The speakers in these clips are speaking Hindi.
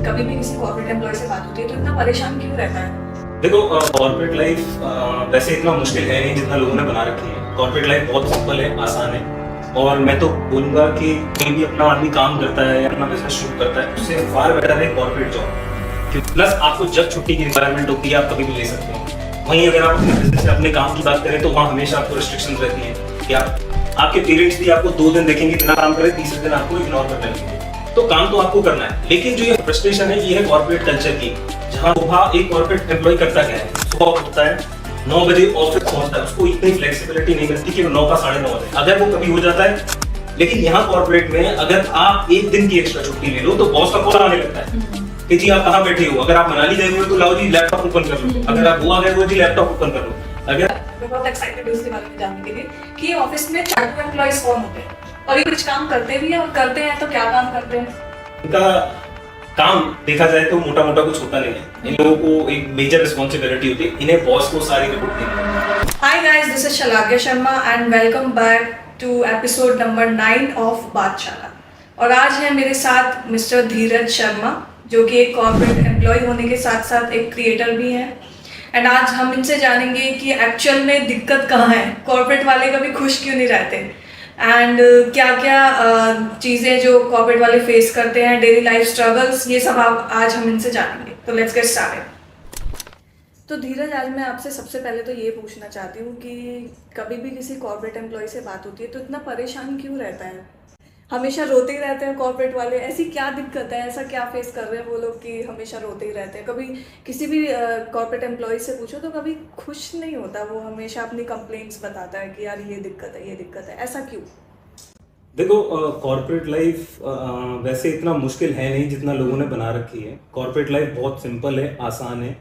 कभी भी किसी कॉर्पोरेट एम्प्लॉय से बात होती है तो इतना परेशान क्यों रहता है? देखो, कॉर्पोरेट लाइफ वैसे इतना मुश्किल है नहीं जितना लोगों ने बना रखी है। कॉर्पोरेट लाइफ बहुत सिंपल है, आसान है। और मैं तो बोलूंगा कि कोई भी अपना आदमी काम करता है या अपना बिजनेस शुरू करता है उससे फार बेटर है कॉर्पोरेट जॉब। प्लस आपको जब छुट्टी की रिक्वायरमेंट होती है आप कभी भी ले सकते हो। वहीं अगर आप अपने बिजनेस से अपने काम की बात करें तो वहाँ हमेशा आपको रिस्ट्रिक्शंस रहती है कि आपके पेरेंट्स भी आपको 2 दिन देखेंगे बिना काम करे, तीसरे दिन आपको इग्नोर करने लगेंगे। तो काम तो आपको करना है, लेकिन जो ये फ्रस्ट्रेशन है ये है कॉर्पोरेट कल्चर की, जहाँ सुबह एक कॉर्पोरेट एम्प्लॉय करता क्या है, सुबह उठता है 9 बजे ऑफिस पहुंचता है, उसको इतनी फ्लेक्सिबिलिटी नहीं मिलती कि वो 9 का 9:30 बजे, अगर वो कभी हो जाता है। लेकिन यहाँ कॉर्पोरेट में अगर आप एक दिन की एक्स्ट्रा छुट्टी ले लो तो बॉस का कॉल आने लगता है कि जी आप कहाँ बैठे हो, अगर आप मनाली गए हुए तो लाओ जी लैपटॉप ओपन कर लो, अगर आप गोवा गए हुए जी लैपटॉप ओपन कर लो। अगर मैं बहुत एक्साइटेड हूँ इसके बारे में जानने के लिए कि ऑफिस में चार्टर्ड एम्प्लॉयज कौन होते हैं और ये कुछ काम करते भी हैं, और करते हैं तो क्या काम करते हैं? इनका काम देखा जाए तो मोटा मोटा कुछ होता नहीं है। इन लोगों को एक मेजर रिस्पॉन्सिबिलिटी होती है, इन्हें बॉस को सारी रिपोर्ट देनी है। हाय गाइस, दिस इज शलाग्या Sharma and welcome back to episode number 9 of बादशाला। और आज है मेरे साथ मिस्टर धीरज शर्मा, जो कि एक कॉर्पोरेट एम्प्लॉय होने के साथ साथ एक क्रिएटर भी हैं। एंड आज हम इनसे जानेंगे कि एक्चुअल में दिक्कत कहाँ है, कॉर्पोरेट वाले कभी खुश क्यों नहीं रहते, एंड क्या क्या चीज़ें जो कॉर्पोरेट वाले फेस करते हैं, डेली लाइफ स्ट्रगल्स, ये सब आज हम इनसे जानेंगे। तो लेट्स गेट स्टार्टेड। तो धीरज, आज मैं आपसे सबसे पहले तो ये पूछना चाहती हूँ कि कभी भी किसी कॉर्पोरेट एम्प्लॉय से बात होती है तो इतना परेशान क्यों रहता है? हमेशा रोते ही रहते हैं कॉर्पोरेट वाले, ऐसी क्या दिक्कत है, ऐसा क्या फेस कर रहे हैं वो लोग कि हमेशा रोते ही रहते हैं? कभी किसी भी कॉर्पोरेट एम्प्लॉय से पूछो तो कभी खुश नहीं होता, वो हमेशा अपनी कंप्लेंट्स बताता है कि यार ये दिक्कत है, ये दिक्कत है, ऐसा क्यों? देखो, कॉर्पोरेट लाइफ वैसे इतना मुश्किल है नहीं जितना लोगों ने बना रखी है। कॉर्पोरेट लाइफ बहुत सिंपल है, आसान है।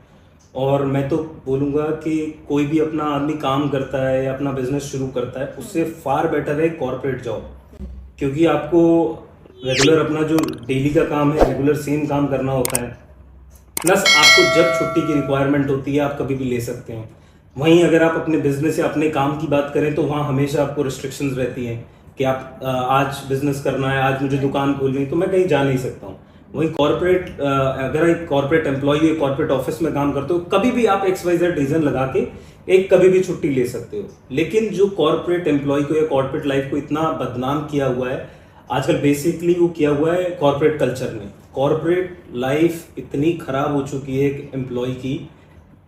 और मैं तो बोलूँगा कि कोई भी अपना आदमी काम करता है या अपना बिजनेस शुरू करता है उससे फार बेटर है कॉर्पोरेट जॉब, क्योंकि आपको रेगुलर अपना जो डेली का काम है रेगुलर सेम काम करना होता है। प्लस आपको जब छुट्टी की रिक्वायरमेंट होती है आप कभी भी ले सकते हैं। वहीं अगर आप अपने बिजनेस या अपने काम की बात करें तो वहाँ हमेशा आपको रिस्ट्रिक्शंस रहती हैं कि आप आज बिजनेस करना है, आज मुझे दुकान खोलनी है तो मैं कहीं जा नहीं सकता हूँ। वहीं कॉर्पोरेट अगर एक कॉर्पोरेट एम्प्लॉय कॉर्पोरेट ऑफिस में काम करते हो, कभी भी आप XYZ रीजन लगा के कभी भी छुट्टी ले सकते हो। लेकिन जो कॉर्पोरेट एम्प्लॉय को या कॉर्पोरेट लाइफ को इतना बदनाम किया हुआ है आजकल, बेसिकली वो किया हुआ है कॉर्पोरेट कल्चर ने। कॉर्पोरेट लाइफ इतनी खराब हो चुकी है एक एम्प्लॉय की,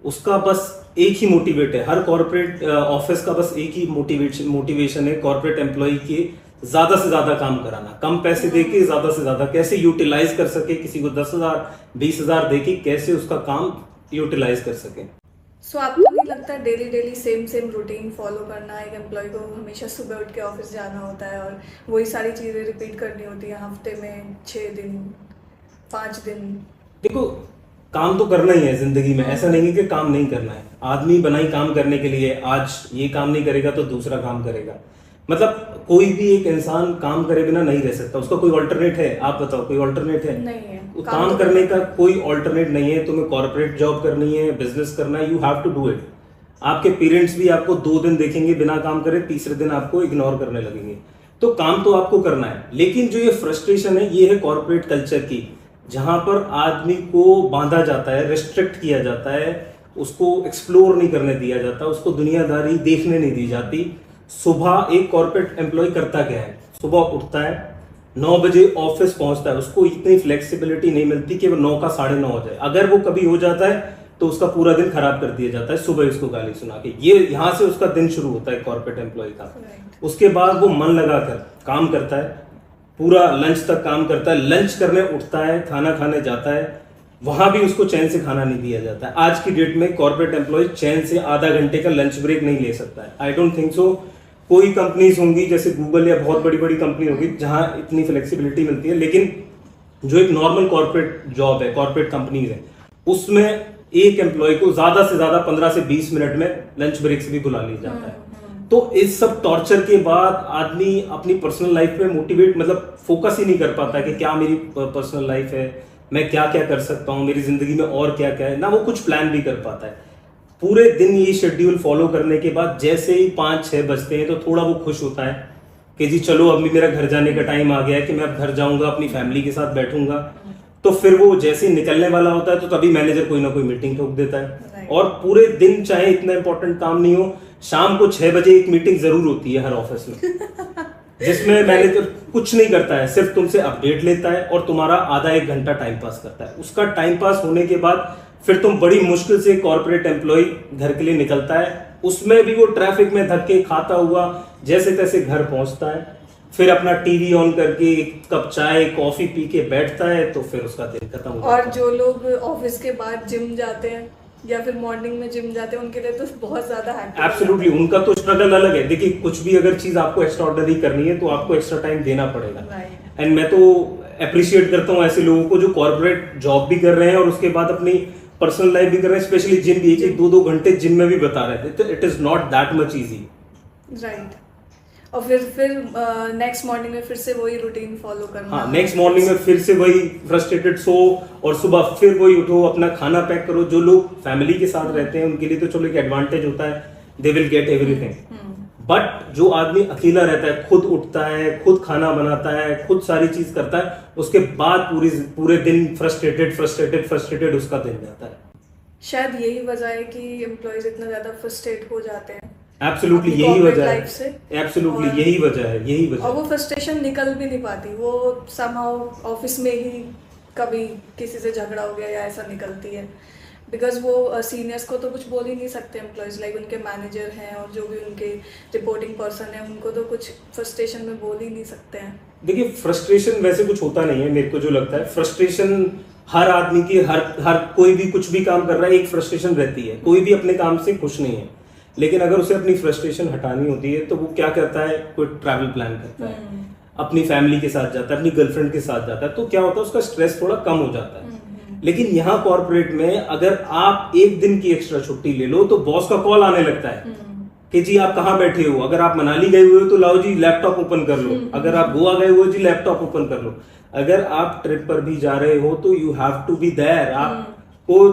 उसका बस एक ही मोटिवेट है, हर कॉर्पोरेट ऑफिस का बस एक ही मोटिवेशन है कॉर्पोरेट एम्प्लॉय की ज्यादा से ज्यादा काम कराना, कम पैसे देके ज्यादा से ज्यादा कैसे यूटिलाइज कर सके, किसी को 10,000 20,000 देके कैसे उसका काम यूटिलाइज कर सके। सो आपको नहीं लगता डेली सेम रूटीन फॉलो करना, एक एम्प्लॉय को हमेशा सुबह उठ के ऑफिस जाना होता है और वही सारी चीज़ें रिपीट करनी होती है हफ्ते में 6 दिन 5 दिन? देखो, काम तो करना ही है जिंदगी में, ऐसा नहीं है कि काम नहीं करना है। आदमी बना ही काम करने के लिए, आज ये काम नहीं करेगा तो दूसरा काम करेगा। मतलब कोई भी एक इंसान काम करे बिना नहीं रह सकता, उसका कोई ऑल्टरनेट है? आप बताओ, कोई ऑल्टरनेट है? नहीं है। काम करने का कोई ऑल्टरनेट नहीं है। तुम्हें कॉर्पोरेट जॉब करनी है, बिजनेस करना है, you have to do it. आपके पेरेंट्स भी आपको 2 दिन देखेंगे बिना काम करे, तीसरे दिन आपको इग्नोर करने लगेंगे। तो काम तो आपको करना है। लेकिन जो ये फ्रस्ट्रेशन है ये है कॉर्पोरेट कल्चर की, जहां पर आदमी को बांधा जाता है, रिस्ट्रिक्ट किया जाता है, उसको एक्सप्लोर नहीं करने दिया जाता, उसको दुनियादारी देखने नहीं दी जाती। सुबह एक कॉर्पोरेट एम्प्लॉय करता क्या है, सुबह उठता है 9 बजे ऑफिस पहुंचता है, उसको इतनी फ्लेक्सिबिलिटी नहीं मिलती कि वो 9 का 9:30 हो जाए। अगर वो कभी हो जाता है तो उसका पूरा दिन खराब कर दिया जाता है सुबह उसको गाली सुना के। ये यहाँ से उसका दिन शुरू होता है कॉर्पोरेट एम्प्लॉय का। उसके बाद वो मन लगाकर काम करता है, पूरा लंच तक काम करता है, लंच करने उठता है, खाना खाने जाता है, वहां भी उसको चैन से खाना नहीं दिया जाता है। आज की डेट में कॉर्पोरेट एम्प्लॉय चैन से आधा घंटे का लंच ब्रेक नहीं ले सकता है। I don't think so. कोई कंपनीज होंगी जैसे गूगल या बहुत बड़ी बड़ी कंपनी होगी जहां इतनी फ्लेक्सिबिलिटी मिलती है, लेकिन जो एक नॉर्मल कॉर्पोरेट जॉब है, कॉर्पोरेट कंपनीज है, उसमें एक एम्प्लॉय को ज्यादा से ज्यादा 15 से 20 मिनट में लंच ब्रेक से भी बुला लिया जाता है। तो इस सब टॉर्चर के बाद आदमी अपनी पर्सनल लाइफ पे मोटिवेट, मतलब फोकस ही नहीं कर पाता कि क्या मेरी पर्सनल लाइफ है, मैं क्या क्या कर सकता हूँ, मेरी जिंदगी में और क्या क्या है ना, वो कुछ प्लान भी कर पाता है। पूरे दिन ये शेड्यूल फॉलो करने के बाद जैसे ही 5-6 बजते हैं तो थोड़ा वो खुश होता है कि जी चलो अभी मेरा घर जाने का टाइम आ गया है, कि मैं अब घर जाऊंगा, अपनी फैमिली के साथ बैठूंगा। तो फिर वो जैसे ही निकलने वाला होता है तो तभी मैनेजर कोई ना कोई मीटिंग ठोक देता है। Right. और पूरे दिन चाहे इतना इंपॉर्टेंट काम नहीं हो, शाम को 6 बजे एक मीटिंग जरूर होती है हर ऑफिस में, जिसमें मैनेजर कुछ नहीं करता है, सिर्फ तुमसे अपडेट लेता है और तुम्हारा आधा 1 घंटा टाइम पास करता है। उसका टाइम पास होने के बाद फिर तुम बड़ी मुश्किल से कॉर्पोरेट एम्प्लॉय घर के लिए निकलता है, उसमें भी वो ट्रैफिक में धक्के खाता हुआ जैसे तैसे घर पहुंचता है, फिर अपना टीवी ऑन करके एक कप चाय कॉफी पी के बैठता है, तो फिर उसका दिन खत्म हो और जाता है। जो लोग ऑफिस के बाद जिम जाते हैं या फिर मॉर्निंग में जिम जाते हैं, उनके लिए तो बहुत ज्यादा हैक्टिक एब्सोल्युटली, उनका तो स्ट्रगल अलग है। देखिए, कुछ भी अगर चीज आपको एक्स्ट्राऑर्डिनरी करनी है तो आपको एक्स्ट्रा टाइम देना पड़ेगा। Right. एंड मैं तो अप्रिशिएट करता हूँ ऐसे लोगों को जो कॉर्पोरेट जॉब भी कर रहे हैं और उसके बाद अपनी पर्सनल लाइफ भी कर रहे हैं, स्पेशली जिम भी 1-2 घंटे जिम में भी बता रहे थे, तो it is not that much easy. Right. और फिर नेक्स्ट मॉर्निंग में फिर से वही रूटीन फॉलो करना। हाँ, नेक्स्ट मॉर्निंग में फिर से वही फ्रस्ट्रेटेड सो, और सुबह फिर वही उठो, अपना खाना पैक करो। जो लोग फैमिली के साथ रहते हैं उनके लिए तो चलो एक एडवांटेज होता है, they will get everything. But जो आदमी अकेला रहता है, खुद उठता है, खुद खाना बनाता है, खुद सारी चीज करता है, उसके बाद पूरे दिन फ्रस्ट्रेटेड उसका दिन जाता है। शायद यही वजह है कि एम्प्लॉयज इतना ज्यादा फ्रस्ट्रेट हो जाते हैं। एब्सोल्युटली अपनी यही corporate वजह life से। है, एब्सोल्युटली और- यही वजह है, यही वजह और वो है। फ्रस्ट्रेशन निकल भी नहीं पाती, वो समहाउ ऑफिस में ही कभी किसी से झगड़ा हो गया या ऐसा निकलती है, बिकॉज वो सीनियर्स को तो कुछ बोल ही नहीं सकते एम्प्लॉयज, लाइक उनके मैनेजर हैं और जो भी उनके रिपोर्टिंग पर्सन है उनको तो कुछ फ्रस्ट्रेशन में बोल ही नहीं सकते हैं। देखिए, फ्रस्ट्रेशन वैसे कुछ होता नहीं है, मेरे को जो लगता है फ्रस्ट्रेशन हर आदमी की, हर कोई भी कुछ भी काम कर रहा है, एक फ्रस्ट्रेशन रहती है। कोई भी अपने काम से खुश नहीं है, लेकिन अगर उसे अपनी फ्रस्ट्रेशन हटानी होती है तो वो क्या करता है, कोई ट्रैवल प्लान करता है, अपनी फैमिली के साथ जाता है, अपनी गर्लफ्रेंड के साथ जाता है, तो क्या होता है, उसका स्ट्रेस थोड़ा कम हो जाता है। लेकिन यहाँ कॉर्पोरेट में अगर आप एक दिन की एक्स्ट्रा छुट्टी ले लो तो बॉस का कॉल आने लगता है कि जी आप कहाँ बैठे हो, अगर आप मनाली गए हुए हो तो लाओ जी लैपटॉप ओपन कर लो, अगर आप गोवा गए हुए हो जी लैपटॉप ओपन कर लो, अगर आप ट्रिप पर भी जा रहे हो तो you have to be there, आपको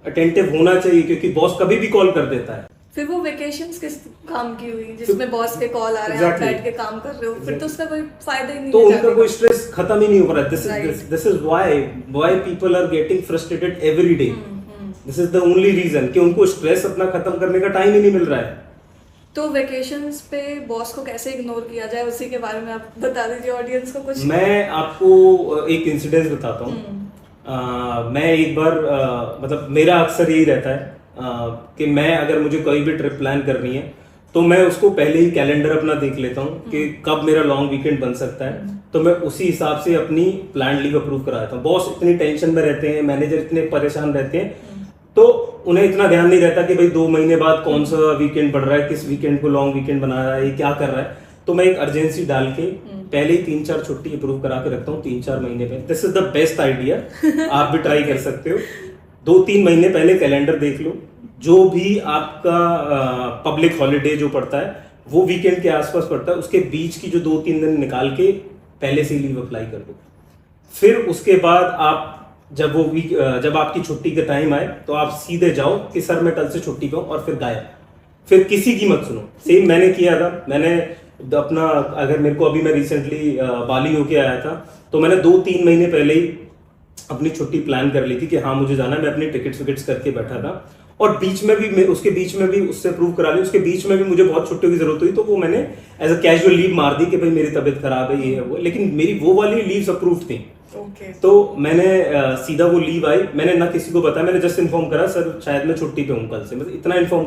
अटेंटिव होना चाहिए, क्योंकि बॉस कभी भी कॉल कर देता है। फिर वो वेकेशंस किस काम की हुई जिसमें बॉस के कॉल आ रहे हैं, आप Exactly. बैठ के काम कर रहे हो, फिर तो उसका कोई फायदा ही नहीं तो है उनका जाने कोई का। स्ट्रेस खत्म ही नहीं हो रहा है। Right. This is why people are getting frustrated every day. This is the only reason कि उनको स्ट्रेस अपना खत्म करने का टाइम ही नहीं मिल रहा है। तो वेकेशंस पे बॉस को कैसे इग्नोर किया जाए, उसी के बारे में आप बता दीजिए ऑडियंस को कुछ। मैं आपको एक इंसिडेंस बताता हूँ। मैं एक बार मतलब मेरा अक्सर यही रहता है कि मैं अगर मुझे कोई भी ट्रिप प्लान करनी है तो मैं उसको पहले ही कैलेंडर अपना देख लेता हूँ कि कब मेरा लॉन्ग वीकेंड बन सकता है, तो मैं उसी हिसाब से अपनी प्लान लीव अप्रूव कराता हूँ। बॉस इतनी टेंशन में रहते हैं, मैनेजर इतने परेशान रहते हैं, तो उन्हें इतना ध्यान नहीं रहता कि भाई 2 महीने बाद कौन सा वीकेंड पड़ रहा है, किस वीकेंड को लॉन्ग वीकेंड बना रहा है, ये क्या कर रहा है। तो मैं एक अर्जेंसी डाल के पहले ही 3-4 छुट्टी अप्रूव करा के रखता हूँ 3-4 महीने पे। This is the best idea, आप भी ट्राई कर सकते हो। 2-3 महीने पहले कैलेंडर देख लो, जो भी आपका पब्लिक हॉलीडे जो पड़ता है वो वीकेंड के आसपास पड़ता है, उसके बीच की जो 2-3 दिन निकाल के पहले से लीव अप्लाई कर दो। फिर उसके बाद आप जब आपकी छुट्टी का टाइम आए तो आप सीधे जाओ कि सर मैं कल से छुट्टी पे हूं, और फिर गायब, फिर किसी की मत सुनो। सेम मैंने किया था। मैंने अपना, अगर मेरे को अभी मैं रिसेंटली बाली होके आया था, तो मैंने 2-3 महीने पहले ही अपनी छुट्टी प्लान कर ली थी कि हाँ मुझे जाना है। मैं अपनी टिकट्स विकेट्स करके बैठा था, और बीच में भी उसके बीच में भी उससे प्रूव करा ली। उसके बीच में भी मुझे बहुत छुट्टियों की जरूरत हुई, तो वो मैंने एज अ कैजुअल लीव मार दी कि भाई मेरी तबीयत खराब है, ये है वो, लेकिन मेरी वो वाली लीव्स अप्रूव थी। ओके। तो मैंने सीधा वो लीव आई, मैंने ना किसी को बताया, मैंने जस्ट इन्फॉर्म करा सर शायद मैं छुट्टी पे हूँ कल से, मतलब इतना इन्फॉर्म